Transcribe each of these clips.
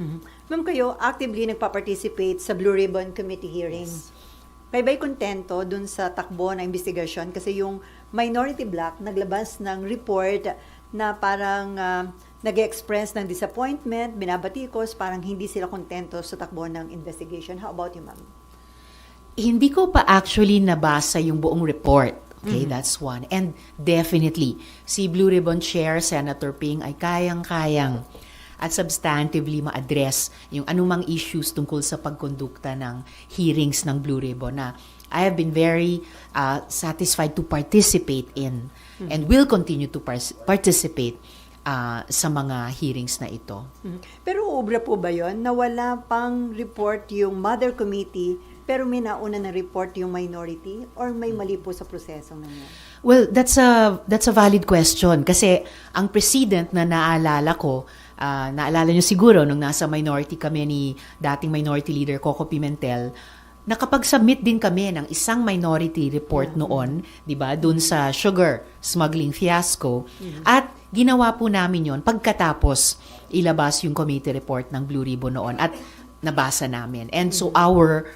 Ma'am, kayo actively nagpa-participate sa Blue Ribbon Committee hearing. Kayo ba'y kontento dun sa takbo na investigasyon? Kasi yung Minority Bloc naglabas ng report na parang nag-express ng disappointment, binabatikos, parang hindi sila kontento sa takbo ng investigation. How about you, ma'am? Hindi ko pa actually nabasa yung buong report. Okay, that's one. And definitely, si Blue Ribbon Chair, Senator Ping, ay kayang-kayang at substantively ma-address yung anumang issues tungkol sa pagkondukta ng hearings ng Blue Ribbon na I have been very satisfied to participate in and will continue to participate sa mga hearings na ito. Pero ubra po ba yon na wala pang report yung Mother Committee pero may nauna na report yung minority or may mali po sa prosesong nangyari? Well, that's a valid question kasi ang precedent na naalala ko, naalala nyo siguro nung nasa minority kami ni dating Minority Leader Coco Pimentel, nakapag-submit din kami ng isang minority report noon, 'di ba, dun sa sugar smuggling fiasco. At ginawa po namin 'yon pagkatapos ilabas yung committee report ng Blue Ribbon noon at nabasa namin. And so our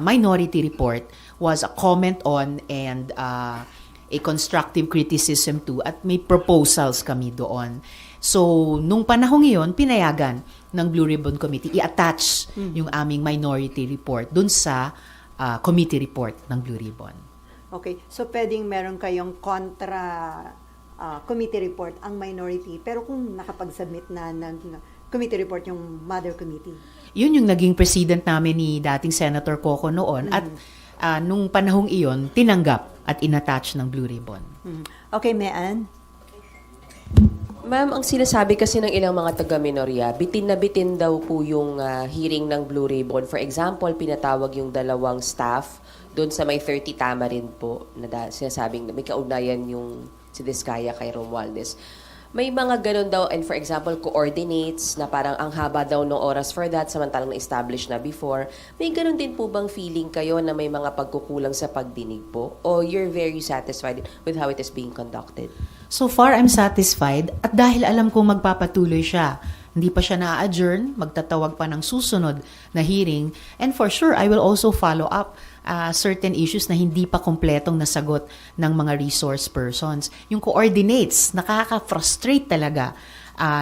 minority report was a comment on and a constructive criticism too at may proposals kami doon. So, nung panahong iyon, pinayagan ng Blue Ribbon Committee i-attach yung aming minority report dun sa committee report ng Blue Ribbon. Okay, so pwedeng meron kayong kontra committee report ang minority, pero kung nakapag-submit na ng committee report yung Mother Committee. Yun yung naging president namin ni dating Senator Coco noon at nung panahong iyon, tinanggap at inattach ng Blue Ribbon. Okay, Mean? Ma'am, ang sinasabi kasi ng ilang mga taga-minorya, bitin na bitin daw po yung hearing ng Blue Ribbon. For example, pinatawag yung dalawang staff doon sa may 30 Tamarin po na sinasabing may kaugnayan yung si Diskaya kay Romualdez. May mga ganun daw, and for example, coordinates na parang ang haba daw ng oras for that, samantalang na-establish na before. May ganun din po bang feeling kayo na may mga pagkukulang sa pagdinig po? O you're very satisfied with how it is being conducted? So far, I'm satisfied at dahil alam kong magpapatuloy siya. Hindi pa siya na-adjourn, magtatawag pa ng susunod na hearing. And for sure, I will also follow up certain issues na hindi pa kompletong nasagot ng mga resource persons. Yung coordinates, nakaka-frustrate talaga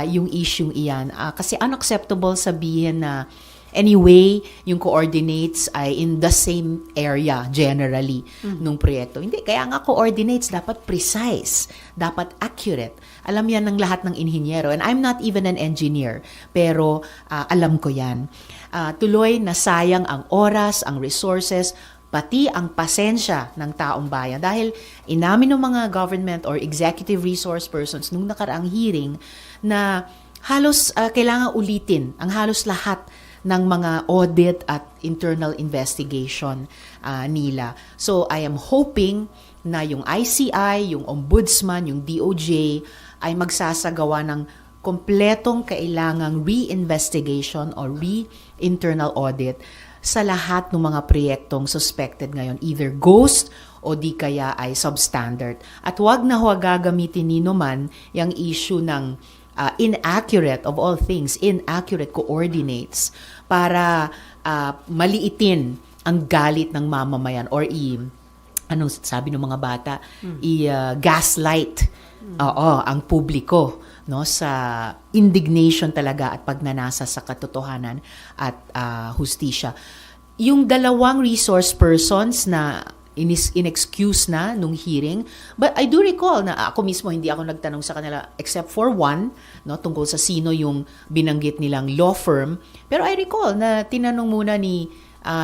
yung issue iyan. Kasi unacceptable sabihin na anyway, yung coordinates ay in the same area generally nung proyekto. Hindi, kaya nga coordinates dapat precise, dapat accurate. Alam yan ng lahat ng inhinyero. And I'm not even an engineer, pero alam ko yan. Tuloy na sayang ang oras, ang resources, pati ang pasensya ng taong bayan. Dahil inamin ng mga government or executive resource persons nung nakaraang hearing na halos kailangan ulitin ang halos lahat ng mga audit at internal investigation nila. So I am hoping na yung ICI, yung Ombudsman, yung DOJ ay magsasagawa ng kompletong kailangang re-investigation or re-internal audit sa lahat ng mga proyektong suspected ngayon, either ghost o di kaya ay substandard. At huwag na huwag gagamitin nino man yung issue ng inaccurate, of all things, inaccurate coordinates para maliitin ang galit ng mamamayan or anong sabi ng mga bata, gaslight ang publiko, no, sa indignation talaga at pagnanasa sa katotohanan at hustisya. Yung dalawang resource persons na inexcuse na nung hearing, but I do recall na ako mismo hindi ako nagtanong sa kanila except for one, no, tungkol sa sino yung binanggit nilang law firm. Pero I recall na tinanong muna ni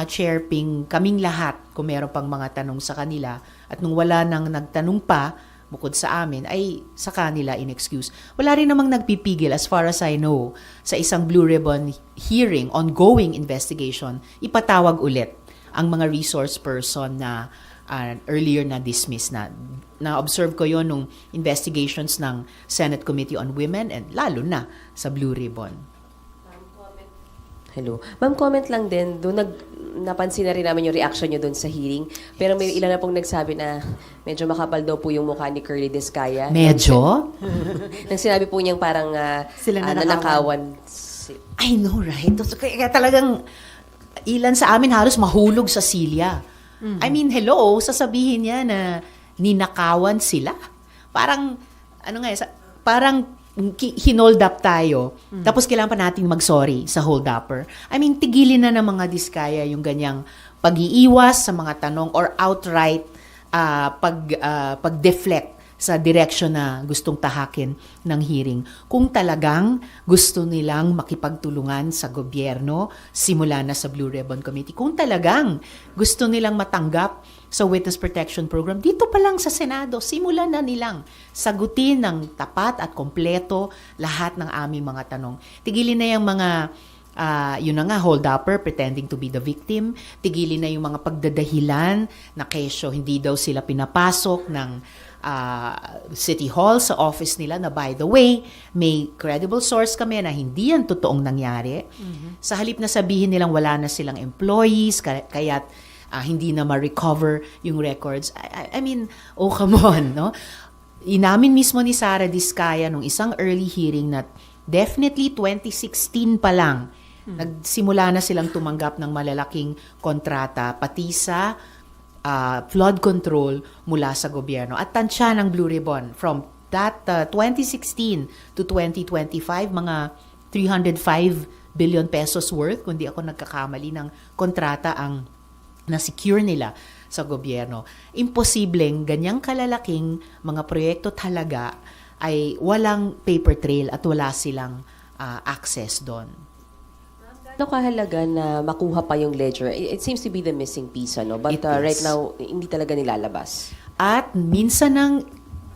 Chair Ping kaming lahat kung meron pang mga tanong sa kanila, at nung wala nang nagtanong pa bukod sa amin, ay sa kanila in-excuse. Wala rin namang nagpipigil, as far as I know, sa isang Blue Ribbon hearing, ongoing investigation, ipatawag ulit ang mga resource person na earlier na dismiss na. Na-observe ko yon nung investigations ng Senate Committee on Women and lalo na sa Blue Ribbon. Hello. Ma'am, comment lang din. Doon napansin na rin namin yung reaction nyo doon sa hearing. Pero may ilan na pong nagsabi na medyo makapal daw po yung mukha ni Curly Diskaya. Medyo? Nang sinabi po niyang parang Sila nanakawan. nanakawan I know, right? Kaya talagang ilan sa amin halos mahulog sa silya. I mean, hello, sasabihin niya na ninakawan sila. Parang, parang hinold up tayo, tapos kailangan pa nating mag-sorry sa hold upper. I mean, tigilin na ng mga diskaya yung ganyang pag-iiwas sa mga tanong or outright pag-deflect sa direksyon na gustong tahakin ng hearing. Kung talagang gusto nilang makipagtulungan sa gobyerno, simula na sa Blue Ribbon Committee, kung talagang gusto nilang matanggap sa Witness Protection Program, dito pa lang sa Senado, simulan na nilang sagutin ng tapat at kompleto lahat ng aming mga tanong. Tigilin na yung mga yun na nga, hold-upper, pretending to be the victim. Tigilin na yung mga pagdadahilan na kesyo hindi daw sila pinapasok ng City Hall sa office nila na, by the way, may credible source kami na hindi yan totoong nangyari. Sa halip na sabihin nilang wala na silang employees, kaya't hindi na ma-recover yung records. I mean, oh come on, no? Inamin mismo ni Sara Diskaya nung isang early hearing na definitely 2016 pa lang, nagsimula na silang tumanggap ng malalaking kontrata, pati sa flood control mula sa gobyerno. At tansya ng Blue Ribbon, from that 2016 to 2025, mga 305 billion pesos worth, kung di ako nagkakamali, ng kontrata ang na-secure nila sa gobyerno. Imposibleng ganyang kalalaking mga proyekto talaga ay walang paper trail at wala silang access doon. Ano kahalaga na makuha pa yung ledger? It seems to be the missing piece, ano? But It is. right now, hindi talaga nilalabas. At minsan nang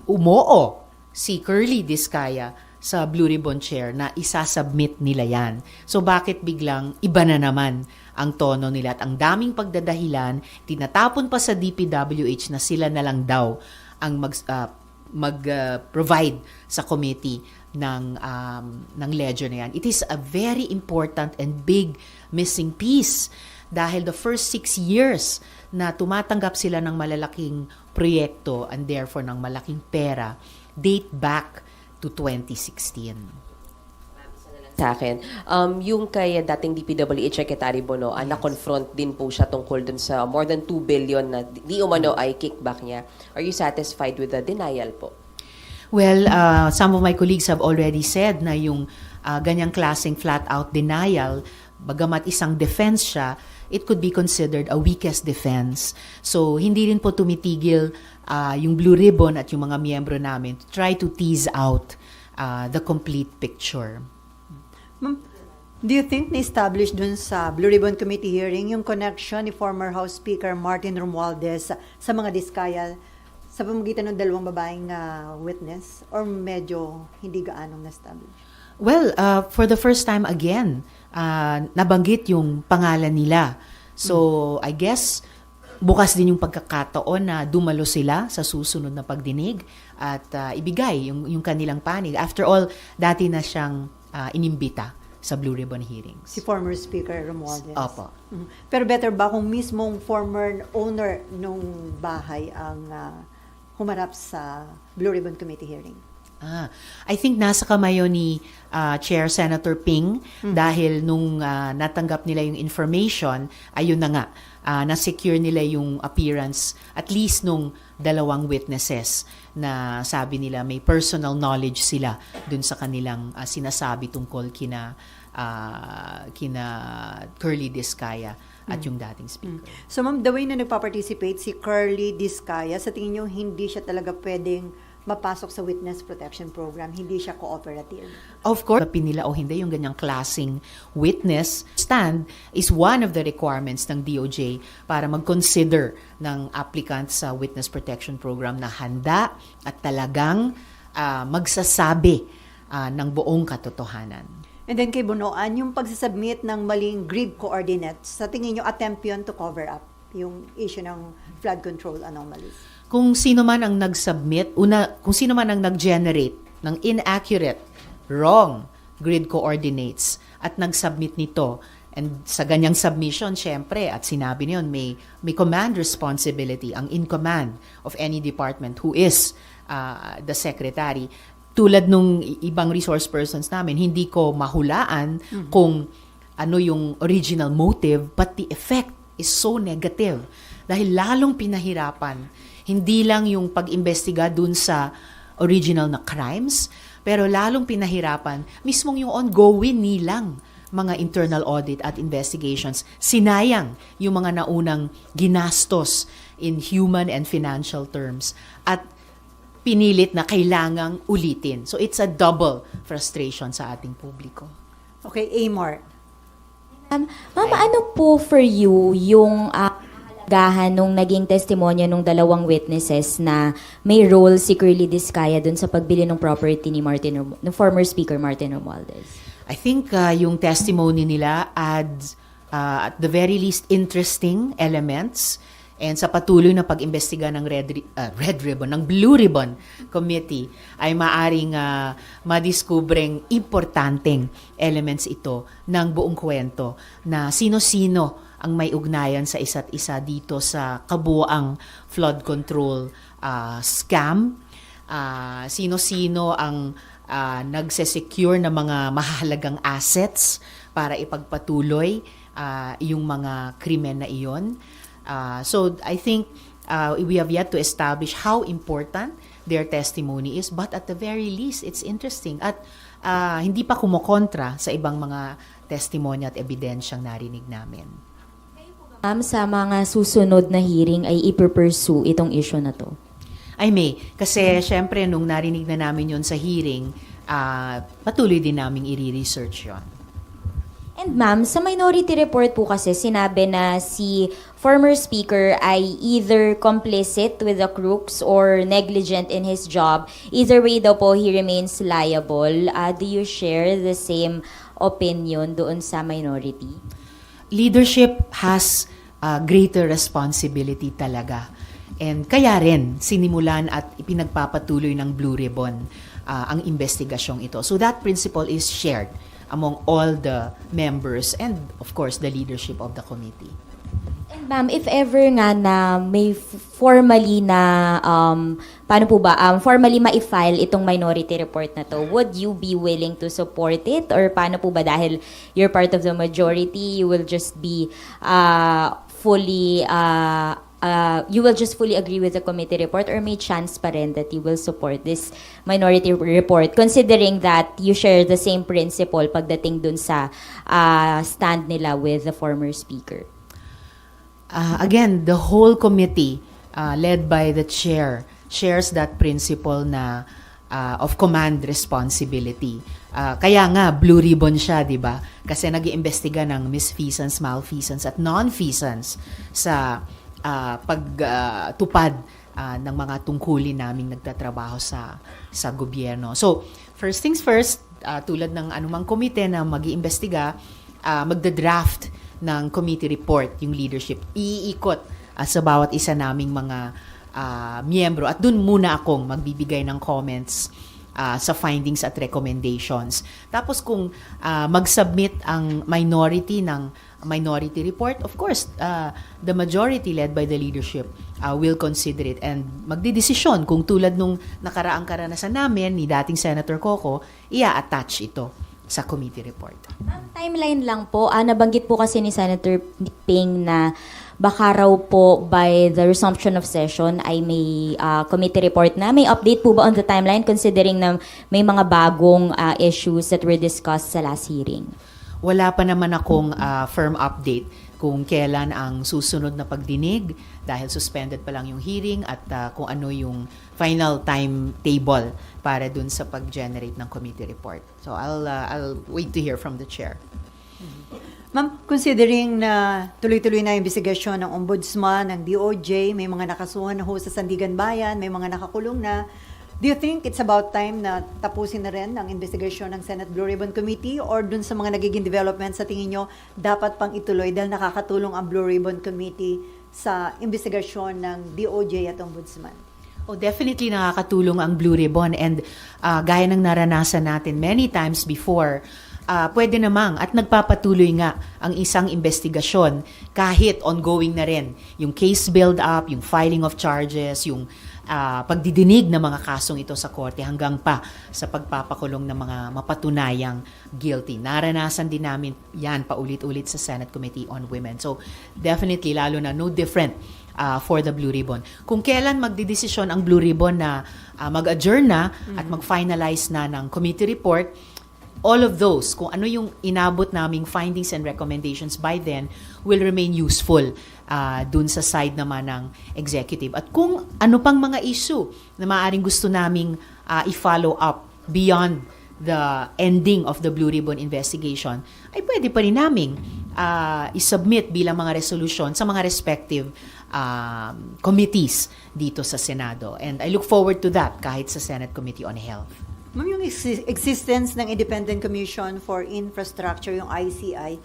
umoo si Curly Diskaya sa Blue Ribbon Chair na isasubmit nila yan. So bakit biglang iba na naman ang tono nila at ang daming pagdadahilan, tinatapon pa sa DPWH na sila na lang daw ang mag-provide sa committee ng ledger na yan. It is a very important and big missing piece dahil the first 6 years na tumatanggap sila ng malalaking proyekto and therefore ng malaking pera date back to 2016. Sa akin, yung kay dating DPWH Secretary Bono, na-confront din po siya tungkol dun sa more than 2 billion na di umano ay kickback niya. Are you satisfied with the denial po? Well, some of my colleagues have already said na yung ganyang klaseng flat-out denial, bagamat isang defense siya, it could be considered a weakest defense. So, hindi rin po tumitigil yung Blue Ribbon at yung mga miyembro namin to try to tease out the complete picture. Ma'am, do you think na-establish dun sa Blue Ribbon Committee hearing yung connection ni former House Speaker Martin Romualdez sa mga diskaya sa pamamagitan ng dalawang babaeng witness, or medyo hindi gaanong na-establish? Well, for the first time again, nabanggit yung pangalan nila. So, I guess, bukas din yung pagkakataon na dumalo sila sa susunod na pagdinig at ibigay yung kanilang panig. After all, dati na siyang inimbita sa Blue Ribbon hearings. Si former Speaker Romualdez. Opo. Pero better ba kung mismong former owner nung bahay ang humarap sa Blue Ribbon Committee hearing? I think nasa kamay yun ni Chair Senator Ping dahil nung natanggap nila yung information, ayun na nga, na-secure nila yung appearance at least nung dalawang witnesses na sabi nila may personal knowledge sila dun sa kanilang sinasabi tungkol kina Curly Diskaya at yung dating speaker. So ma'am, the way na nagpa-participate si Curly Diskaya, sa tingin niyo hindi siya talaga pwedeng mapasok sa Witness Protection Program, hindi siya cooperative? Of course, pinila o hindi yung ganyang klaseng witness stand is one of the requirements ng DOJ para mag-consider ng applicant sa Witness Protection Program na handa at talagang magsasabi ng buong katotohanan. And then kay Bonoan, yung pagsasubmit ng maling grid coordinates, sa tingin nyo attempt yun to cover up yung issue ng flood control anomalies? Kung sino man ang nag-submit, kung sino man ang nag-generate ng inaccurate, wrong grid coordinates at nag-submit nito, and sa ganyang submission, syempre, at sinabi niyon, may command responsibility ang in command of any department who is the secretary. tulad nung ibang resource persons namin, hindi ko mahulaan kung ano yung original motive, but the effect is so negative. Dahil lalong pinahirapan, hindi lang yung pag-imbestiga dun sa original na crimes, pero lalong pinahirapan mismong yung ongoing nilang mga internal audit at investigations. Sinayang yung mga naunang ginastos in human and financial terms at pinilit na kailangang ulitin. So it's a double frustration sa ating publiko. Okay, Amor. Ma'am, ano po for you yung kahalagahan nung naging testimonya nung dalawang witnesses na may role si Curly Discaya dun sa pagbili ng property ni ng former Speaker Martin Romualdez? I think yung testimony nila adds at the very least interesting elements, and sa patuloy na pag-imbestiga ng Blue Ribbon Committee ay maaring madiskubreng importanteng elements ito ng buong kwento na sino-sino ang may ugnayan sa isa't isa dito sa kabuuang flood control scam, sino-sino ang nagsesecure ng mga mahalagang assets para ipagpatuloy yung mga krimen na iyon. So I think we have yet to establish how important their testimony is, but at the very least, it's interesting. At hindi pa kumokontra sa ibang mga testimonya at ebidensyang narinig namin. Ma'am, sa mga susunod na hearing ay ipupursue itong issue na to? I may. Kasi syempre, nung narinig na namin yon sa hearing, patuloy din naming i-research yon. And ma'am, sa minority report po kasi sinabi na si former speaker ay either complicit with the crooks or negligent in his job. Either way daw po, he remains liable. Do you share the same opinion doon sa minority? Leadership has greater responsibility talaga. And kaya rin sinimulan at ipinagpapatuloy ng Blue Ribbon ang investigasyong ito. So that principle is shared among all the members and of course the leadership of the committee. And ma'am, if ever nga na may formally na, formally ma-file itong minority report na to, would you be willing to support it? Or paano po ba dahil you're part of the majority, you will just be you will just fully agree with the committee report, or may chance pa rin that you will support this minority report, considering that you share the same principle pagdating dun sa stand nila with the former speaker? Again, the whole committee, led by the chair, shares that principle na of command responsibility. Kaya nga, Blue Ribbon siya, di ba? Kasi nag-iimbestiga ng misfeasance, malfeasance, at non-feasance sa pagtupad ng mga tungkulin naming nagtatrabaho sa gobyerno. So, first things first, tulad ng anumang komite na mag-iimbestiga, magda-draft ng committee report yung leadership. Iikot sa bawat isa naming mga miyembro. At dun muna akong magbibigay ng comments sa findings at recommendations. Tapos kung mag-submit ang minority ng minority report, of course, the majority led by the leadership will consider it and magdidesisyon kung tulad nung nakaraang karanasan namin ni dating Senator Coco, ia-attach ito sa committee report. Timeline lang po, nabanggit po kasi ni Senator Ping na baka raw po by the resumption of session ay may committee report na. May update po ba on the timeline considering na may mga bagong issues that were discussed sa last hearing? Wala pa naman akong firm update kung kailan ang susunod na pagdinig dahil suspended pa lang yung hearing at kung ano yung final timetable para dun sa pag-generate ng committee report. So I'll wait to hear from the chair. Ma'am, considering na tuloy-tuloy na yung investigasyon ng Ombudsman, ng DOJ, may mga nakasuhan na ho sa Sandigan Bayan, may mga nakakulong na, do you think it's about time na tapusin na rin ang investigasyon ng Senate Blue Ribbon Committee, or dun sa mga nagiging development sa tingin nyo dapat pang ituloy dahil nakakatulong ang Blue Ribbon Committee sa investigasyon ng DOJ at Ombudsman? Oh, definitely nakakatulong ang Blue Ribbon and gaya ng naranasan natin many times before, pwede namang at nagpapatuloy nga ang isang investigasyon kahit ongoing na rin yung case build-up, yung filing of charges, yung pagdidinig ng mga kasong ito sa korte hanggang pa sa pagpapakulong ng mga mapatunayang guilty. Naranasan din namin yan paulit-ulit sa Senate Committee on Women. So definitely, lalo na no different for the Blue Ribbon. Kung kailan magdidesisyon ang Blue Ribbon na mag-adjourn na at mag-finalize na ng committee report, all of those, kung ano yung inabot naming findings and recommendations by then, will remain useful dun sa side naman ng executive. At kung ano pang mga issue na maaaring gusto naming i-follow up beyond the ending of the Blue Ribbon investigation, ay pwede pa rin naming i-submit bilang mga resolution sa mga respective committees dito sa Senado. And I look forward to that kahit sa Senate Committee on Health. Ma'am, yung existence ng Independent Commission for Infrastructure, yung ICI,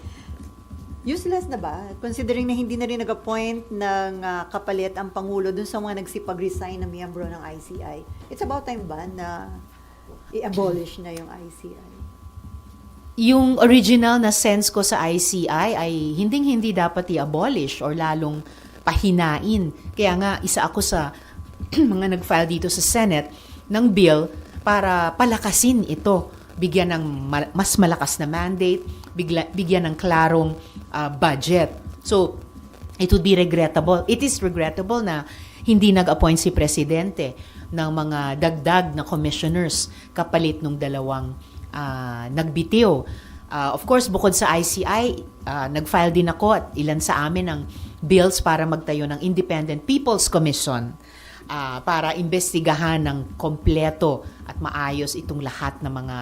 useless na ba? Considering na hindi na rin nag-appoint ng kapalit ang Pangulo dun sa mga nagsipag-resign na miyembro ng ICI. It's about time ba na i-abolish na yung ICI? Yung original na sense ko sa ICI ay hindi dapat i-abolish or lalong pahinain. Kaya nga, isa ako sa mga nag-file dito sa Senate ng bill para palakasin ito, bigyan ng mas malakas na mandate, bigyan ng klarong budget. So, it would be regrettable. It is regrettable na hindi nag-appoint si Presidente ng mga dagdag na commissioners kapalit nung dalawang nagbitiw. Of course, bukod sa ICI, nag-file din ako at ilan sa amin ng bills para magtayo ng Independent People's Commission para imbestigahan ng kompleto at maayos itong lahat ng mga,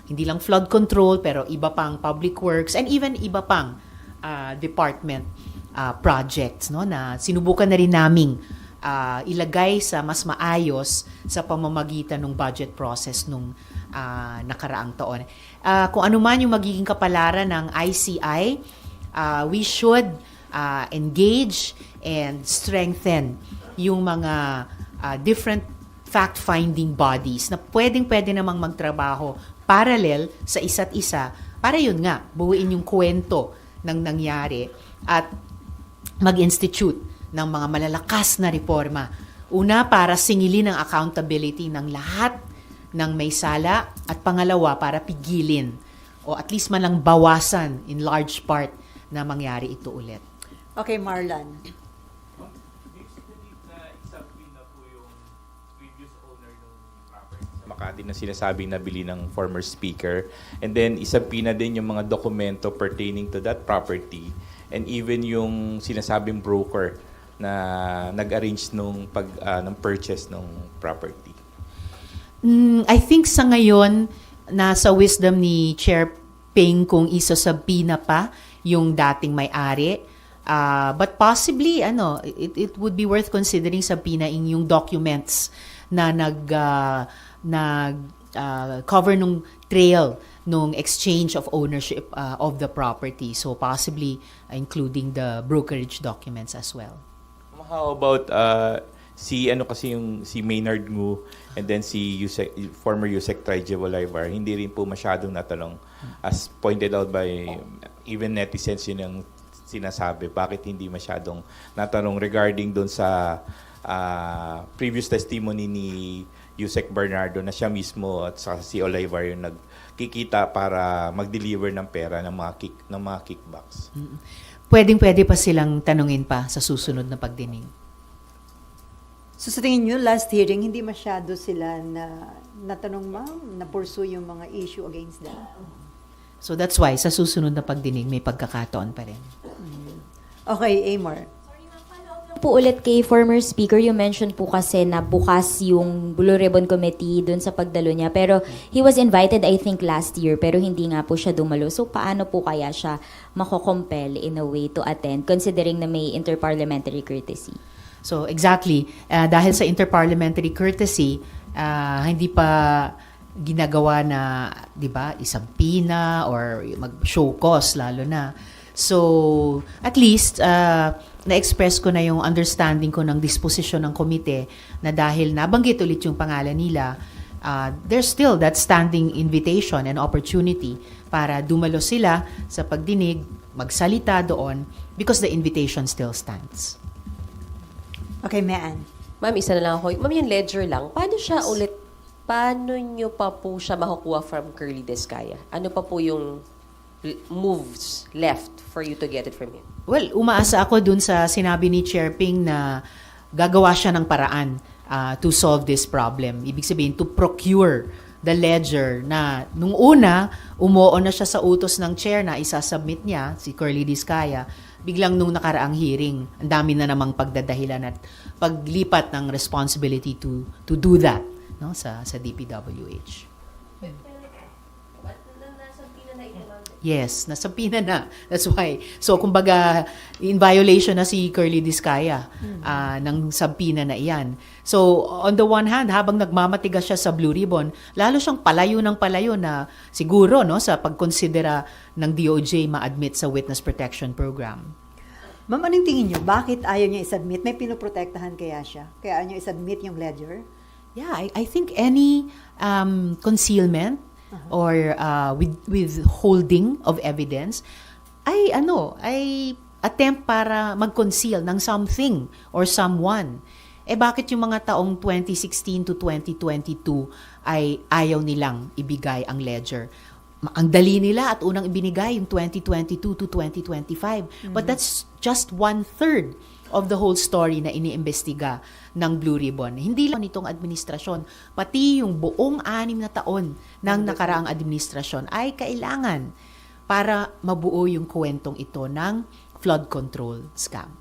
hindi lang flood control, pero iba pang public works and even iba pang department projects, no, na sinubukan na rin naming ilagay sa mas maayos sa pamamagitan ng budget process nung nakaraang taon. Kung ano man yung magiging kapalaran ng ICI, we should engage and strengthen yung mga different fact-finding bodies na pwede namang magtrabaho parallel sa isa't isa para yun nga, buuin yung kwento ng nangyari at mag-institute ng mga malalakas na reforma. Una, para singilin ang accountability ng lahat ng may sala at pangalawa, para pigilin o at least man lang bawasan in large part na mangyari ito ulit. Okay, Marlon. Makati na sinasabing nabili ng former speaker. And then isabina din yung mga dokumento pertaining to that property and even yung sinasabing broker na nag-arrange ng purchase ng property. I think sa ngayon, nasa wisdom ni Chair Ping kung isasabina pa yung dating may-ari. But possibly, it would be worth considering sabinain yung documents na cover nung trail nung exchange of ownership of the property. So possibly including the brokerage documents as well. How about si Maynard Ngu and then si former Yusek Traije Bolívar, hindi rin po masyadong natanong as pointed out by even netizens, yun ang sinasabi, bakit hindi masyadong natanong regarding doon sa previous testimony ni Yusek Bernardo na siya mismo at si Olivar yung nagkikita para mag-deliver ng pera ng mga kickbacks. Pwede pa silang tanungin pa sa susunod na pagdinig. So sa tingin nyo, last hearing, hindi masyado sila na natanong, ma'am, na pursue yung mga issue against them? So that's why sa susunod na pagdinig may pagkakataon pa rin. Okay, Amor. Po ulit kay former speaker, you mentioned po kasi na bukas yung Blue Ribbon Committee dun sa pagdalo niya. Pero he was invited, I think, last year, pero hindi nga po siya dumalo. So paano po kaya siya mako-compel in a way to attend, considering na may interparliamentary courtesy? So exactly, dahil sa interparliamentary courtesy, hindi pa ginagawa na, 'di ba, isampina or mag-show cause lalo na. So at least na-express ko na yung understanding ko ng disposisyon ng komite na dahil nabanggit ulit yung pangalan nila, there's still that standing invitation and opportunity para dumalo sila sa pagdinig, magsalita doon because the invitation still stands. Okay, Maan. Ma'am, isa na lang ako. Ma'am, yung ledger lang, paano nyo pa po siya makukuha from Curly Descaya? Ano pa po yung moves left for you to get it from him? Well, umaasa ako dun sa sinabi ni Chair Ping na gagawa siya ng paraan to solve this problem. Ibig sabihin, to procure the ledger na nung una, umuo na siya sa utos ng chair na isasubmit niya, si Curly Descaya, biglang nung nakaraang hearing, ang dami na namang pagdadahilan at paglipat ng responsibility to do that, no, sa DPWH. Yes, nasampina na. That's why. So, kumbaga, in violation na si Curly Descaya ng sampina na iyan. So, on the one hand, habang nagmamatigas siya sa Blue Ribbon, lalo siyang palayo ng palayo na siguro, no, sa pagkonsidera ng DOJ ma-admit sa Witness Protection Program. Ma'am, anong tingin niyo? Bakit ayaw niya i-submit? May pinoprotektahan kaya siya? Kaya ayaw niya i-submit yung ledger? Yeah, I think any concealment or withholding of evidence ay attempt para mag-conceal ng something or someone. Bakit yung mga taong 2016 to 2022 ay ayaw nilang ibigay ang ledger? Ang dali nila at unang ibinigay yung 2022 to 2025. But that's just 1/3 of the whole story na iniimbestiga ng Blue Ribbon. Hindi lang itong administrasyon, pati yung buong 6 na taon ng nakaraang administrasyon ay kailangan para mabuo yung kwentong ito ng flood control scam.